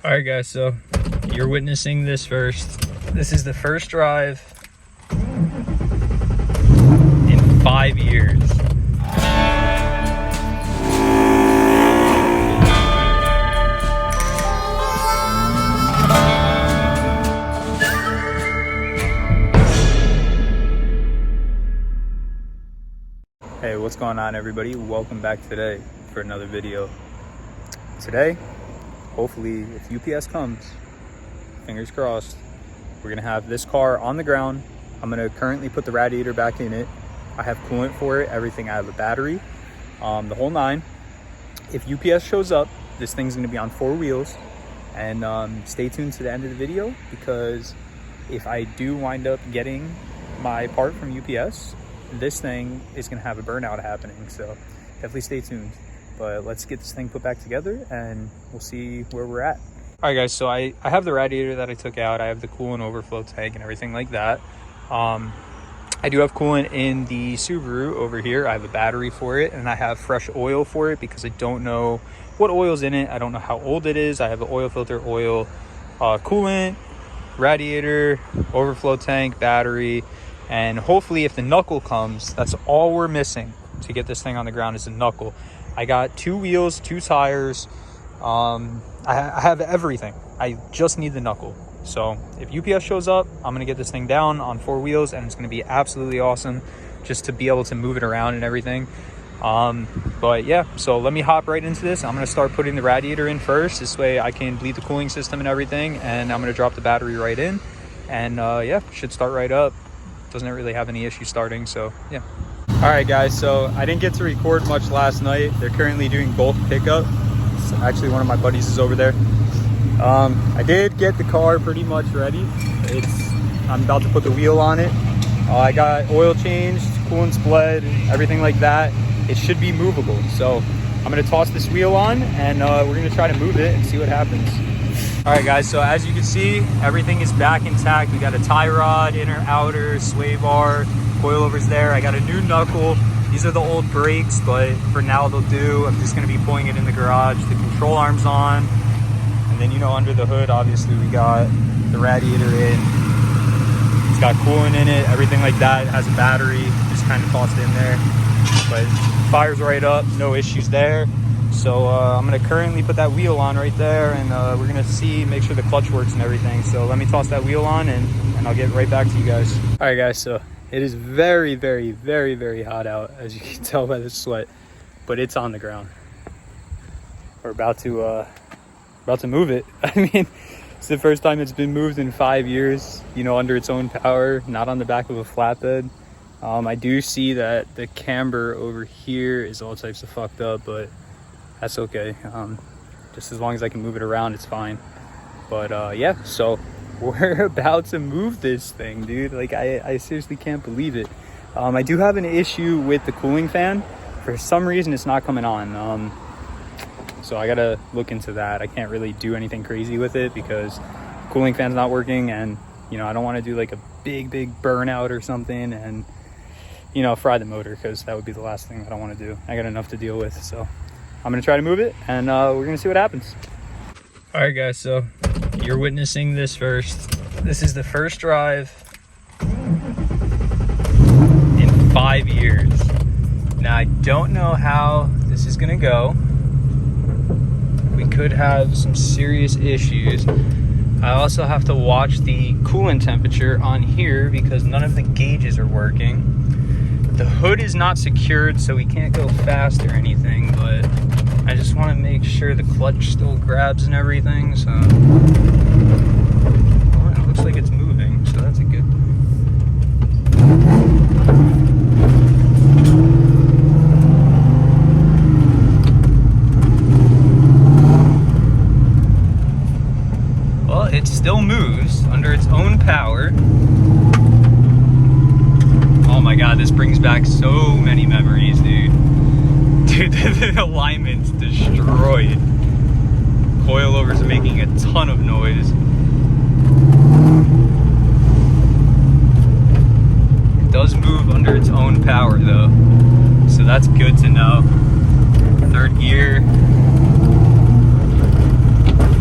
All right, guys, so you're witnessing this first. This is the first drive in 5 years. Hey, what's going on, everybody? Welcome back today for another video. Today, hopefully, if UPS comes, fingers crossed, we're gonna have this car on the ground. I'm gonna currently put the radiator back in it. I have coolant for it, everything. I have a battery, the whole nine. If UPS shows up, this thing's gonna be on 4 wheels. And stay tuned to the end of the video, because if I do wind up getting my part from UPS, this thing is gonna have a burnout happening. So definitely stay tuned. But let's get this thing put back together and we'll see where we're at. All right, guys, so I have the radiator that I took out. I have the coolant overflow tank and everything like that. I do have coolant in the Subaru over here. I have a battery for it, and I have fresh oil for it because I don't know what oil's in it. I don't know how old it is. I have the oil filter, oil, coolant, radiator, overflow tank, battery, and hopefully if the knuckle comes, that's all we're missing to get this thing on the ground is a knuckle. I got 2 wheels, 2 tires. I have everything. I just need the knuckle. So if UPS shows up, I'm gonna get this thing down on 4 wheels, and it's gonna be absolutely awesome just to be able to move it around and everything. But yeah, so let me hop right into this. I'm gonna start putting the radiator in first. This way I can bleed the cooling system and everything, and I'm gonna drop the battery right in, and yeah, should start right up. Doesn't really have any issue starting, so yeah. All right, guys, so I didn't get to record much last night. They're currently doing bulk pickup. So actually, one of my buddies is over there. I did get the car pretty much ready. I'm about to put the wheel on it. I got oil changed, coolant bled, everything like that. It should be movable. So I'm gonna toss this wheel on, and we're gonna try to move it and see what happens. All right, guys, so as you can see, everything is back intact. We got a tie rod, inner, outer, sway bar, coilovers there. I got a new knuckle. These are the old brakes, but for now they'll do. I'm just gonna be pulling it in the garage. The control arm's on. And then, you know, under the hood, obviously we got the radiator in. It's got coolant in it, everything like that. It has a battery, just kind of tossed in there. But fire's right up, no issues there. So I'm gonna currently put that wheel on right there, and we're gonna make sure the clutch works and everything. So let me toss that wheel on, and I'll get right back to you guys. All right, guys, so it is very, very, very, very hot out, as you can tell by the sweat, but it's on the ground. We're about to move it. I mean, it's the first time it's been moved in 5 years, you know, under its own power, not on the back of a flatbed. I do see that the camber over here is all types of fucked up, but that's okay. Just as long as I can move it around, it's fine. But yeah, so we're about to move this thing, dude. Like, I seriously can't believe it. I do have an issue with the cooling fan. For some reason, it's not coming on. So I gotta look into that. I can't really do anything crazy with it because the cooling fan's not working, and, you know, I don't want to do like a big burnout or something and, you know, fry the motor, because that would be the last thing that I want to do. I got enough to deal with. So I'm gonna try to move it, and we're gonna see what happens. All right, guys, so you're witnessing this first. This is the first drive in 5 years. Now, I don't know how this is gonna go. We could have some serious issues. I also have to watch the coolant temperature on here because none of the gauges are working. The hood is not secured, so we can't go fast or anything, but I just want to make sure the clutch still grabs and everything. So, well, it looks like it's moving, so that's a good. Well, it still moves under its own power. Oh my god, this brings back so many memories, dude. Dude, the alignment's destroyed. Coilovers are making a ton of noise. It does move under its own power though, so that's good to know. 3rd gear,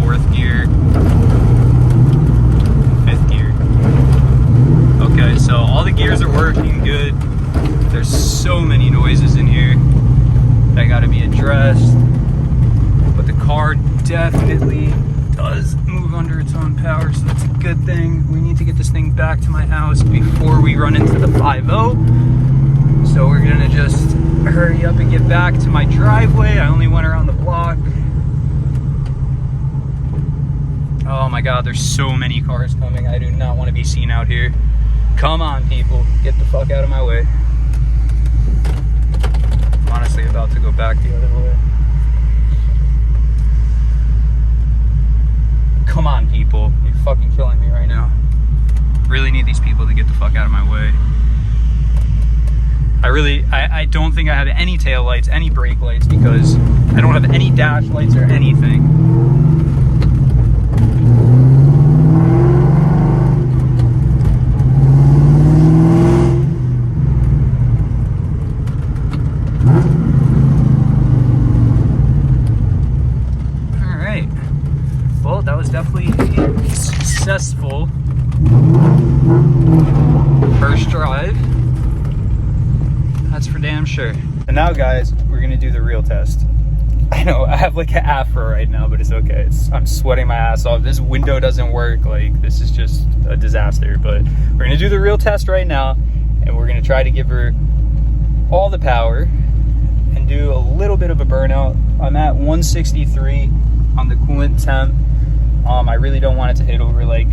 4th gear. thankfully does move under its own power, so that's a good thing. We need to get this thing back to my house before we run into the 5-0. So we're gonna just hurry up and get back to my driveway. I only went around the block. Oh my God, there's so many cars coming. I do not want to be seen out here. Come on, people, get the fuck out of my way. I'm honestly about to go back the other way. Come on, people, you're fucking killing me right now. Really need these people to get the fuck out of my way. I don't think I have any tail lights, any brake lights, because I don't have any dash lights or anything. All right. Well, that was definitely a successful first drive. That's for damn sure. And now, guys, we're gonna do the real test. I know I have like an afro right now, but it's okay. I'm sweating my ass off. This window doesn't work. Like, this is just a disaster. But we're gonna do the real test right now, and we're gonna try to give her all the power and do a little bit of a burnout. I'm at 163 on the coolant temp. I really don't want it to hit over like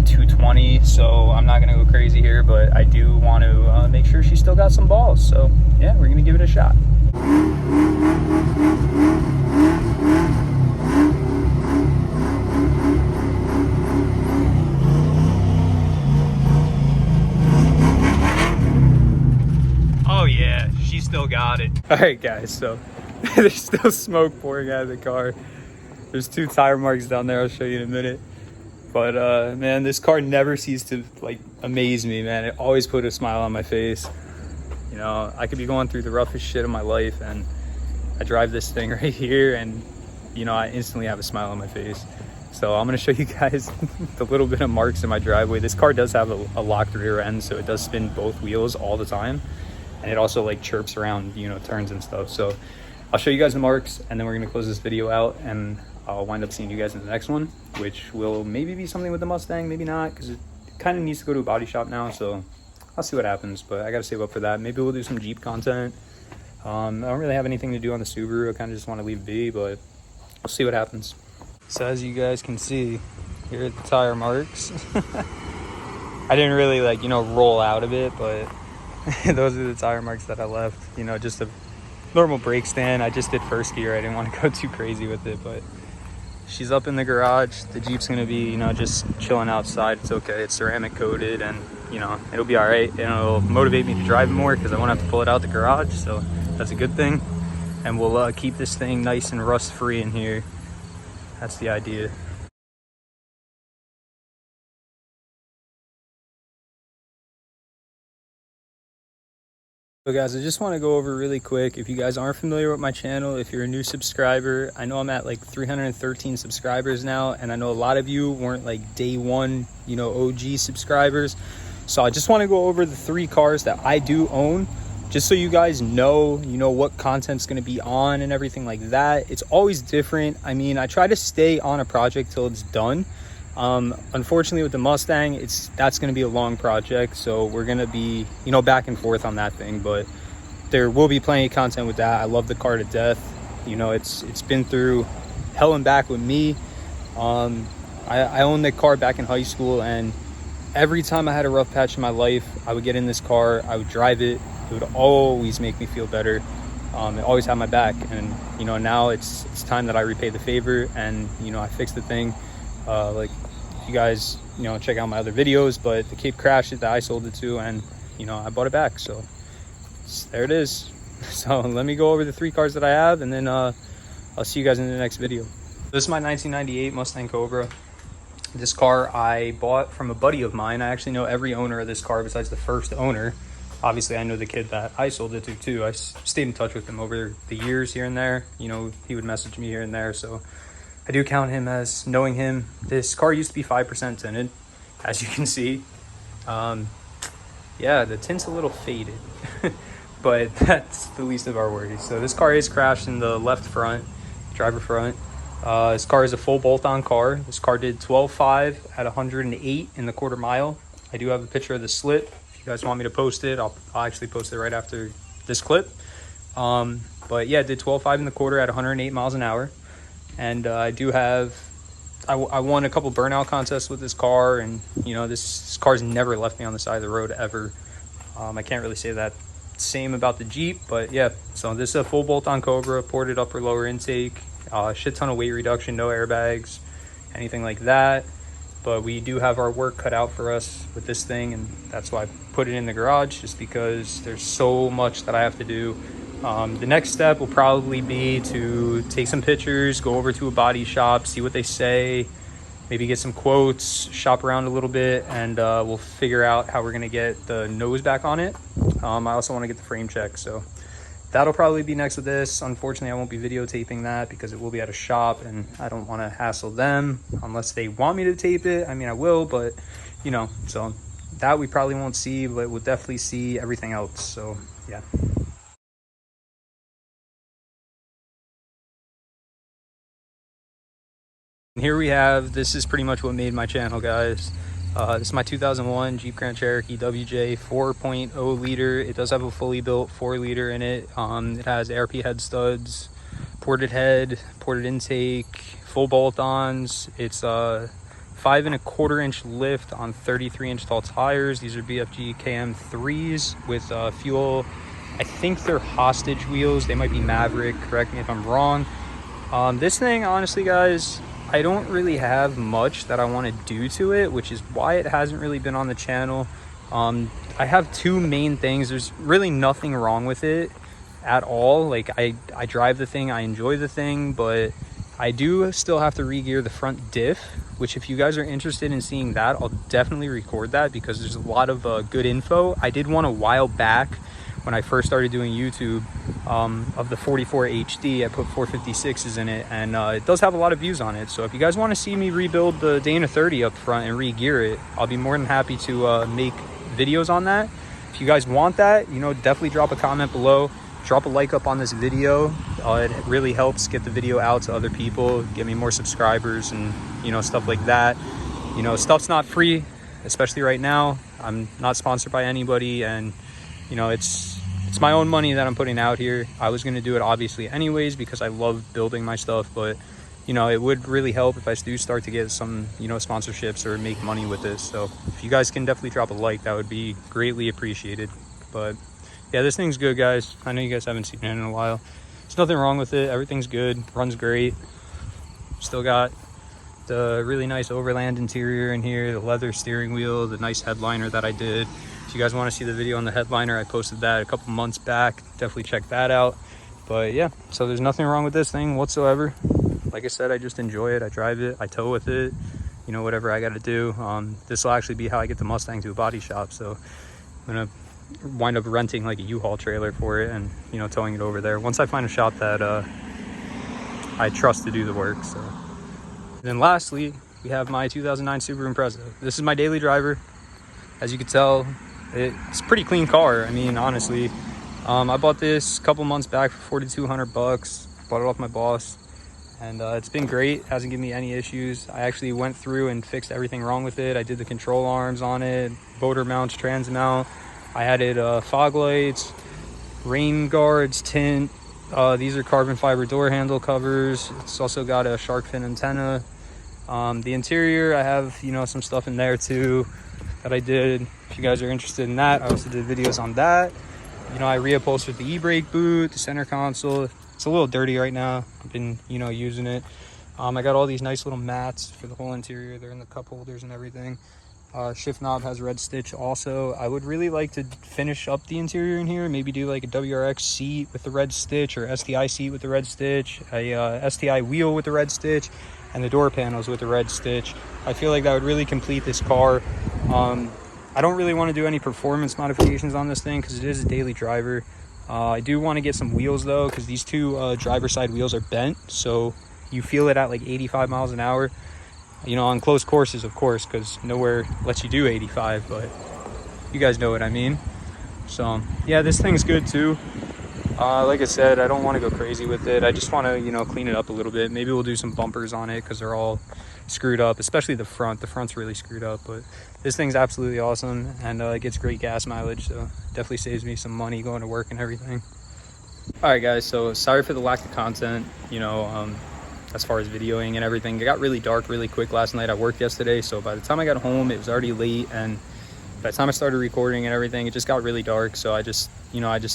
220, so I'm not gonna go crazy here, but I do want to make sure she's still got some balls. So yeah, we're gonna give it a shot. Oh yeah, she still got it. All right, guys, so there's still smoke pouring out of the car. There's 2 tire marks down there. I'll show you in a minute. But man, this car never ceases to like amaze me, man. It always put a smile on my face. You know, I could be going through the roughest shit of my life, and I drive this thing right here, and you know, I instantly have a smile on my face. So I'm gonna show you guys the little bit of marks in my driveway. This car does have a locked rear end, so it does spin both wheels all the time, and it also like chirps around, you know, turns and stuff. So I'll show you guys the marks, and then we're gonna close this video out, and I'll wind up seeing you guys in the next one, which will maybe be something with the Mustang, maybe not, because it kind of needs to go to a body shop now, so I'll see what happens, but I got to save up for that. Maybe we'll do some Jeep content. I don't really have anything to do on the Subaru. I kind of just want to leave it be, but I'll see what happens. So as you guys can see, here are the tire marks. I didn't really like, you know, roll out of it, but those are the tire marks that I left. You know, just a normal brake stand. I just did first gear. I didn't want to go too crazy with it, but she's up in the garage. The Jeep's gonna be, you know, just chilling outside. It's okay. It's ceramic coated, and you know, it'll be all right. And it'll motivate me to drive more because I won't have to pull it out the garage. So that's a good thing. And we'll keep this thing nice and rust free in here. That's the idea. So guys, I just want to go over really quick. If you guys aren't familiar with my channel, if you're a new subscriber, I know I'm at like 313 subscribers now, and I know a lot of you weren't like day one, you know, OG subscribers. So I just want to go over the 3 cars that I do own, just so you guys know, you know, what content's going to be on and everything like that. It's always different. I mean, I try to stay on a project till it's done. Unfortunately with the Mustang, that's going to be a long project, so we're going to be, you know, back and forth on that thing, but there will be plenty of content with that. I love the car to death. You know, it's been through hell and back with me. I owned the car back in high school, and every time I had a rough patch in my life, I would get in this car, I would drive it. It would always make me feel better. It always had my back, and you know, now it's time that I repay the favor, and you know, I fixed the thing. Like, you guys, you know, check out my other videos, but the kid crashed it that I sold it to, and you know, I bought it back. So there it is. So let me go over the 3 cars that I have, and then I'll see you guys in the next video. This is my 1998 Mustang Cobra. This car I bought from a buddy of mine. I actually know every owner of this car besides the first owner. Obviously I know the kid that I sold it to too. I stayed in touch with him over the years here and there. You know, he would message me here and there, so I do count him as knowing him. This car used to be 5% tinted, as you can see. Yeah, the tint's a little faded, but that's the least of our worries. So this car is crashed in the left front, driver front. This car is a full bolt-on car. This car did 12.5 at 108 in the quarter mile. I do have a picture of the slip. If you guys want me to post it, I'll actually post it right after this clip. But yeah, it did 12.5 in the quarter at 108 miles an hour. And I do have, I won a couple burnout contests with this car, and you know, this car's never left me on the side of the road ever. I can't really say that same about the Jeep, but yeah. So this is a full bolt-on Cobra, ported upper lower intake, shit ton of weight reduction, no airbags, anything like that. But we do have our work cut out for us with this thing, and that's why I put it in the garage, just because there's so much that I have to do. The next step will probably be to take some pictures, go over to a body shop, see what they say, maybe get some quotes, shop around a little bit, and we'll figure out how we're gonna get the nose back on it. I also want to get the frame check, so that'll probably be next with this. Unfortunately, I won't be videotaping that because it will be at a shop, and I don't want to hassle them unless they want me to tape it. I mean, I will, but you know, so that we probably won't see, but we'll definitely see everything else. So yeah. Here we have, this is pretty much what made my channel, guys. This is my 2001 Jeep Grand Cherokee WJ 4.0 liter. It does have a fully built 4 liter in it. It has ARP head studs, ported head, ported intake, full bolt-ons. It's 5.25 inch lift on 33-inch tall tires. These are BFG KM3s with fuel. I think they're hostage wheels. They might be Maverick. Correct me if I'm wrong. This thing, honestly, guys, I don't really have much that I want to do to it, which is why it hasn't really been on the channel. I have two main things. There's really nothing wrong with it at all. Like, I drive the thing, I enjoy the thing, but I do still have to re-gear the front diff, which if you guys are interested in seeing that, I'll definitely record that because there's a lot of good info. I did one a while back when I first started doing YouTube, of the 44 HD. I put 456s in it, and it does have a lot of views on it. So if you guys want to see me rebuild the Dana 30 up front and re-gear it, I'll be more than happy to make videos on that. If you guys want that, you know, definitely drop a comment below, drop a like up on this video. It really helps get the video out to other people, get me more subscribers, and you know, stuff like that. You know, stuff's not free, especially right now. I'm not sponsored by anybody, and you know, it's my own money that I'm putting out here. I was going to do it obviously anyways because I love building my stuff, but you know, it would really help if I do start to get some, you know, sponsorships or make money with this. So if you guys can definitely drop a like, that would be greatly appreciated. But yeah, this thing's good, guys. I know you guys haven't seen it in a while. There's nothing wrong with it. Everything's good, runs great. Still got the really nice overland interior in here, the leather steering wheel, the nice headliner that I did. If you guys want to see the video on the headliner, I posted that a couple months back. Definitely check that out. But yeah, so there's nothing wrong with this thing whatsoever. Like I said, I just enjoy it. I drive it, I tow with it, you know, whatever I got to do. This will actually be how I get the Mustang to a body shop. So I'm gonna wind up renting like a U-Haul trailer for it and, you know, towing it over there once I find a shop that I trust to do the work. So and then lastly, we have my 2009 Subaru Impreza. This is my daily driver. As you can tell, it's a pretty clean car. I mean, honestly, I bought this a couple months back for $4,200. Bought it off my boss, and it's been great. Hasn't given me any issues. I actually went through and fixed everything wrong with it. I did the control arms on it, motor mounts, trans mount. I added fog lights, rain guards, tint. These are carbon fiber door handle covers. It's also got a shark fin antenna. The interior, I have, you know, some stuff in there too that I did. If you guys are interested in that, I also did videos on that. You know, I reupholstered the e-brake boot, the center console. It's a little dirty right now. I've been, you know, using it. I got all these nice little mats for the whole interior. They're in the cup holders and everything. Shift knob has red stitch also. I would really like to finish up the interior in here, maybe do like a WRX seat with the red stitch, or STI seat with the red stitch, a STI wheel with the red stitch, and the door panels with the red stitch. I feel like that would really complete this car. I don't really want to do any performance modifications on this thing because it is a daily driver. I do want to get some wheels though, because these two driver side wheels are bent, so you feel it at like 85 miles an hour. You know, on close courses, of course, because nowhere lets you do 85, but you guys know what I mean. So yeah, this thing's good too. Like I said, I don't want to go crazy with it. I just want to, you know, clean it up a little bit. Maybe we'll do some bumpers on it because they're all screwed up, especially the front. The front's really screwed up, but this thing's absolutely awesome, and it gets great gas mileage, so definitely saves me some money going to work and everything. All right, guys, so sorry for the lack of content, you know, as far as videoing and everything. It got really dark really quick last night. I worked yesterday, so by the time I got home, it was already late, and by the time I started recording and everything, it just got really dark. So I just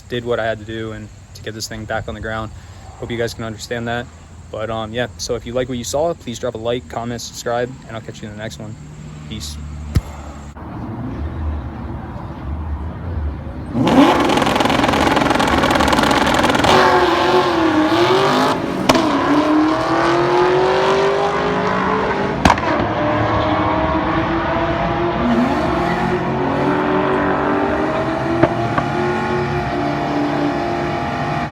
did what I had to do and to get this thing back on the ground. Hope you guys can understand that. But yeah, so if you like what you saw, please drop a like, comment, subscribe, and I'll catch you in the next one. Peace.